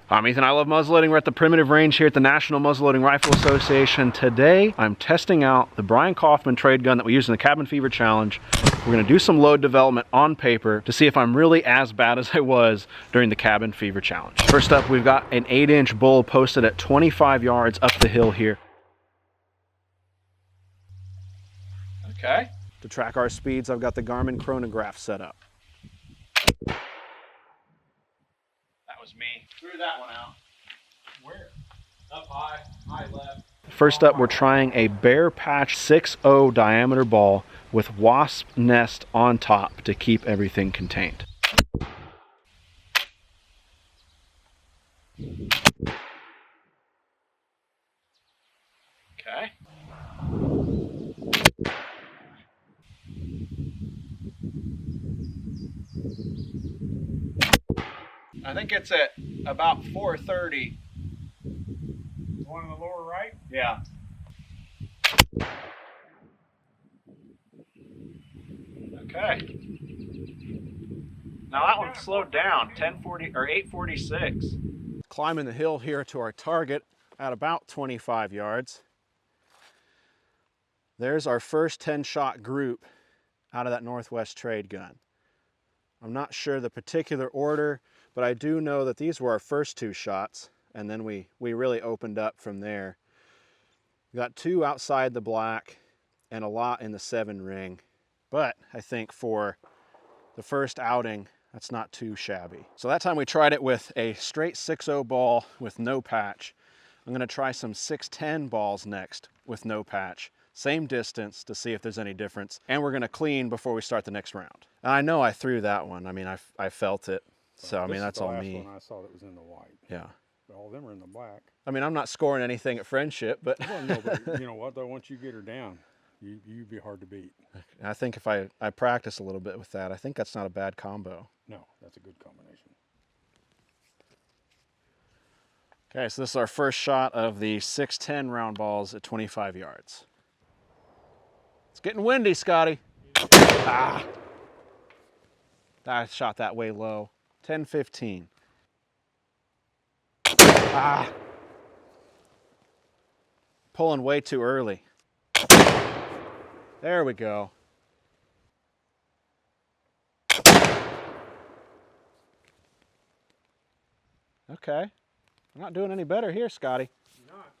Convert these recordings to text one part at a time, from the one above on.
I'm Ethan, I love muzzleloading. We're at the Primitive Range here at the National Muzzleloading Rifle Association. Today, I'm testing out the Brian Kaufman trade gun that we used in the Cabin Fever Challenge. We're gonna do some load development on paper to see if I'm really as bad as I was during the Cabin Fever Challenge. First up, we've got an 8-inch bull posted at 25 yards up the hill here. Okay. To track our speeds, I've got the Garmin Chronograph set up. That was me. Threw that one out. Where? Up high, high left. First up, we're trying a bare patch 6.0 diameter ball with wasp nest on top to keep everything contained. Okay. I think it's at about 430. The one on the lower right? Yeah. Okay. Now that one slowed down, 1040 or 846. Climbing the hill here to our target at about 25 yards. There's our first 10-shot group out of that Northwest trade gun. I'm not sure the particular order, but I do know that these were our first 2 shots, and then we really opened up from there. We got 2 outside the black and a lot in the 7 ring, but I think for the first outing, that's not too shabby. So that time we tried it with a straight 6.0 ball with no patch. I'm gonna try some 6.10 balls next with no patch. Same distance to see if there's any difference. And we're gonna clean before we start the next round. And I know I threw that one. I mean, I felt it. So, I mean, that's all me. This is the last one I saw that was in the white. Yeah. All of them are in the black. I mean, I'm not scoring anything at Friendship, but... Well, no, but you know what, though? Once you get her down, you'd be hard to beat. I think if I practice a little bit with that, I think that's not a bad combo. No, that's a good combination. Okay, so this is our first shot of the 6.10 round balls at 25 yards. It's getting windy, Scotty. Ah. I shot that way low. 10-15. Ah. Pulling way too early. There we go. Okay. I'm not doing any better here, Scotty. You're not.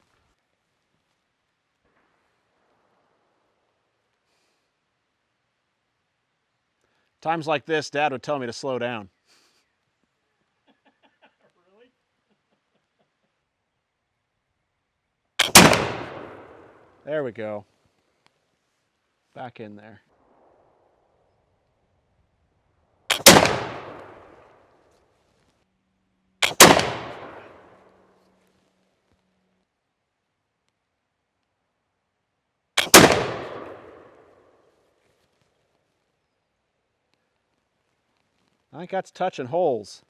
Times like this, Dad would tell me to slow down. Really? There we go. Back in there. I think that's touching holes.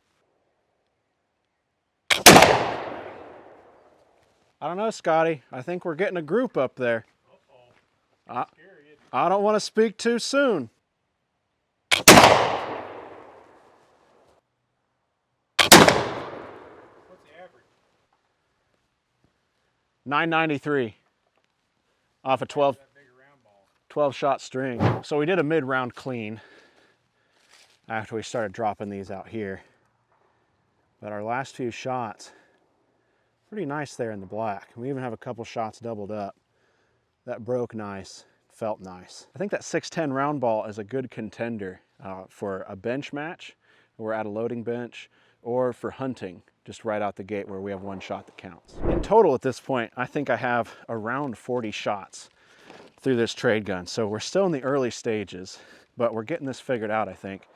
I don't know, Scotty. I think we're getting a group up there. I don't want to speak too soon. What's the average? 993 off a 12 shot string. So we did a mid-round clean after we started dropping these out here. But our last few shots, pretty nice there in the black. We even have a couple shots doubled up. That broke nice, felt nice. I think that 6.10 round ball is a good contender for a bench match, or at a loading bench, or for hunting, just right out the gate where we have 1 shot that counts. In total at this point, I think I have around 40 shots through this trade gun. So we're still in the early stages, but we're getting this figured out, I think.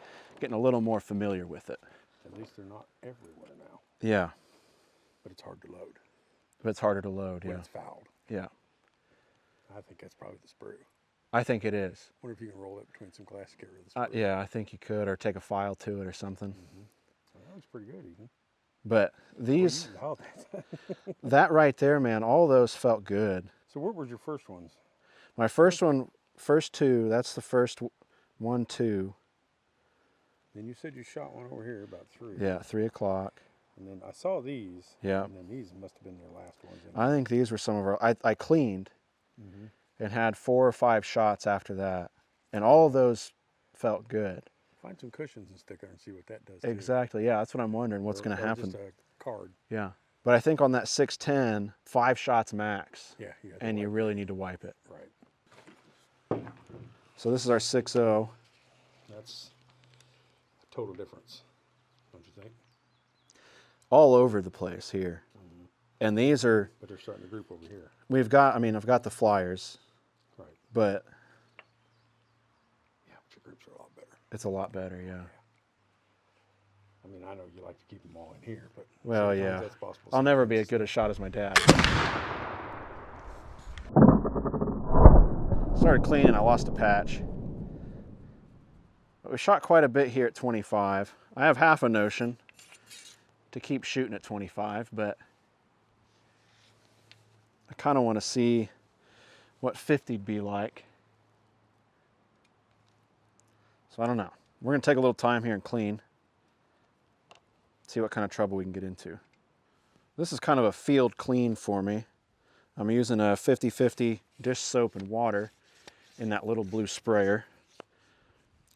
Getting a little more familiar with it. At least they're not everywhere now. Yeah. But it's hard to load. But it's harder to load, when yeah. It's fouled. Yeah. I think that's probably the sprue. I think it is. I wonder if you can roll it between some classic air with the sprue. Yeah, I think you could, or take a file to it or something. Mm-hmm. Well, that was pretty good, even. But these, that right there, man, all those felt good. So what were your first ones? My first one, first 2, that's the first 1, 2. Then you said you shot one over here about 3. Yeah, 3 o'clock. And then I saw these. Yeah. And then these must have been your last ones. I think these were some of our, I cleaned and had 4 or 5 shots after that. And all of those felt good. Find some cushions and stick there and see what that does. Exactly. Yeah, that's what I'm wondering. What's going to happen? Just a card. Yeah. But I think on that 610, 5 shots max. Yeah. And you really need to wipe it. Right. So this is our 6.0. That's a total difference, don't you think? All over the place here. And these are... But they're starting to group over here. We've got, I've got the flyers. Right. But... Yeah, but your groups are a lot better. It's a lot better, yeah. I mean, I know you like to keep them all in here, but... Well, yeah. That's possible. I'll never be as good a shot as my dad. Started cleaning, I lost a patch. But we shot quite a bit here at 25. I have half a notion to keep shooting at 25, but I kind of want to see what 50'd be like. So I don't know. We're going to take a little time here and clean. See what kind of trouble we can get into. This is kind of a field clean for me. I'm using a 50/50 dish soap and water in that little blue sprayer.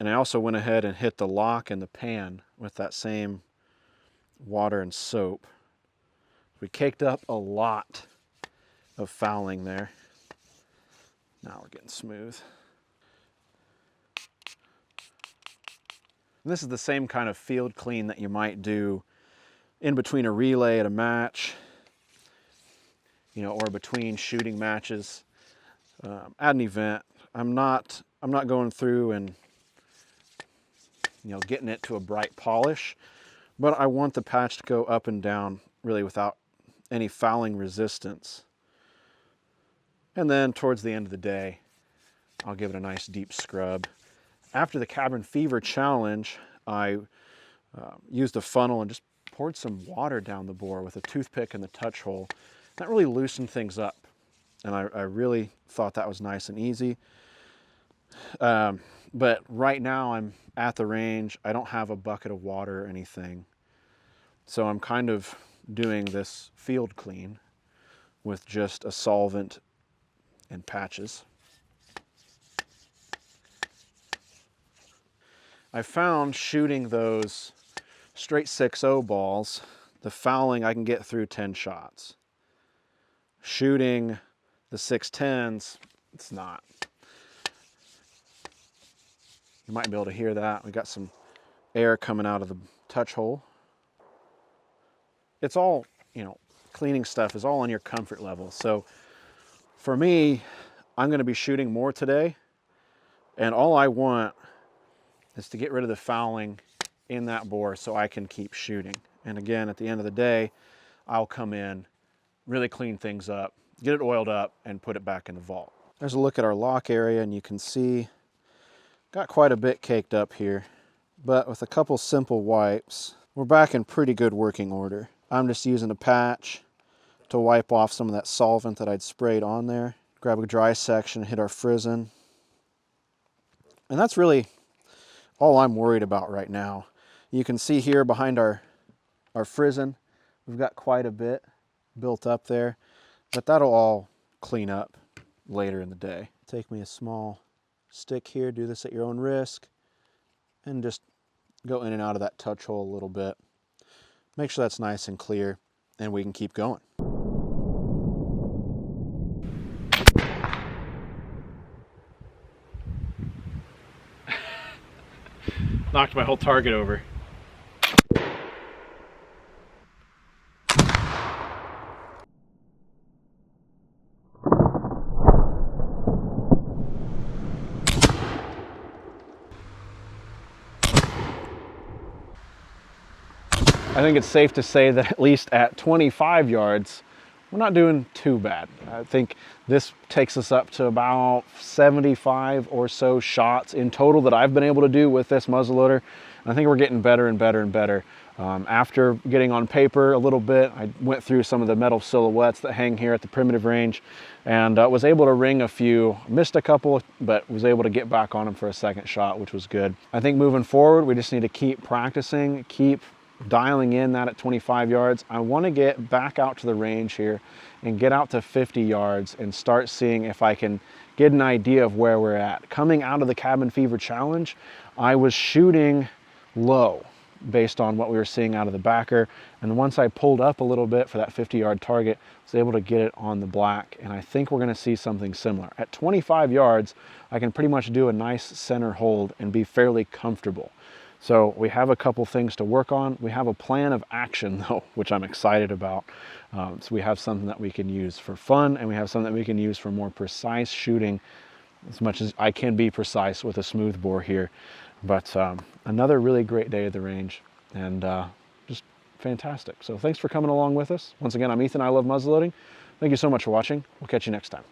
And I also went ahead and hit the lock and the pan with that same water and soap. We caked up a lot of fouling there. Now we're getting smooth. And this is the same kind of field clean that you might do in between a relay at a match, or between shooting matches at an event. I'm not going through and getting it to a bright polish, but I want the patch to go up and down really without any fouling resistance. And then towards the end of the day, I'll give it a nice deep scrub. After the Cabin Fever challenge, I used a funnel and just poured some water down the bore with a toothpick in the touch hole. That really loosened things up. And I really thought that was nice and easy. But right now I'm at the range. I don't have a bucket of water or anything. So I'm kind of doing this field clean with just a solvent and patches. I found shooting those straight 6.0 balls, the fouling I can get through 10 shots. Shooting the 610s, it's not. You might be able to hear that. We got some air coming out of the touch hole. It's all, cleaning stuff is all on your comfort level. So for me, I'm going to be shooting more today, and all I want is to get rid of the fouling in that bore so I can keep shooting. And again, at the end of the day, I'll come in, really clean things up, get it oiled up, and put it back in the vault. There's a look at our lock area, and you can see got quite a bit caked up here, but with a couple simple wipes, we're back in pretty good working order. I'm just using a patch to wipe off some of that solvent that I'd sprayed on there. Grab a dry section, hit our frizzen. And that's really all I'm worried about right now. You can see here behind our frizzen, we've got quite a bit built up there, but that'll all clean up later in the day. Take me a small stick here, do this at your own risk, and just go in and out of that touch hole a little bit. Make sure that's nice and clear, and we can keep going. Knocked my whole target over. I think it's safe to say that at least at 25 yards, we're not doing too bad. I think this takes us up to about 75 or so shots in total that I've been able to do with this muzzleloader. And I think we're getting better and better and better. After getting on paper a little bit, I went through some of the metal silhouettes that hang here at the primitive range and was able to ring a few. Missed a couple, but was able to get back on them for a second shot, which was good. I think moving forward, we just need to keep practicing, keep dialing in that at 25 yards. I want to get back out to the range here and get out to 50 yards and start seeing if I can get an idea of where we're at. Coming out of the Cabin Fever Challenge, I was shooting low based on what we were seeing out of the backer. And once I pulled up a little bit for that 50-yard target, I was able to get it on the black. And I think we're gonna see something similar. At 25 yards, I can pretty much do a nice center hold and be fairly comfortable. So we have a couple things to work on. We have a plan of action though, which I'm excited about. So we have something that we can use for fun, and we have something that we can use for more precise shooting, as much as I can be precise with a smoothbore here. But another really great day at the range, and just fantastic. So thanks for coming along with us. Once again, I'm Ethan. I love muzzleloading. Thank you so much for watching. We'll catch you next time.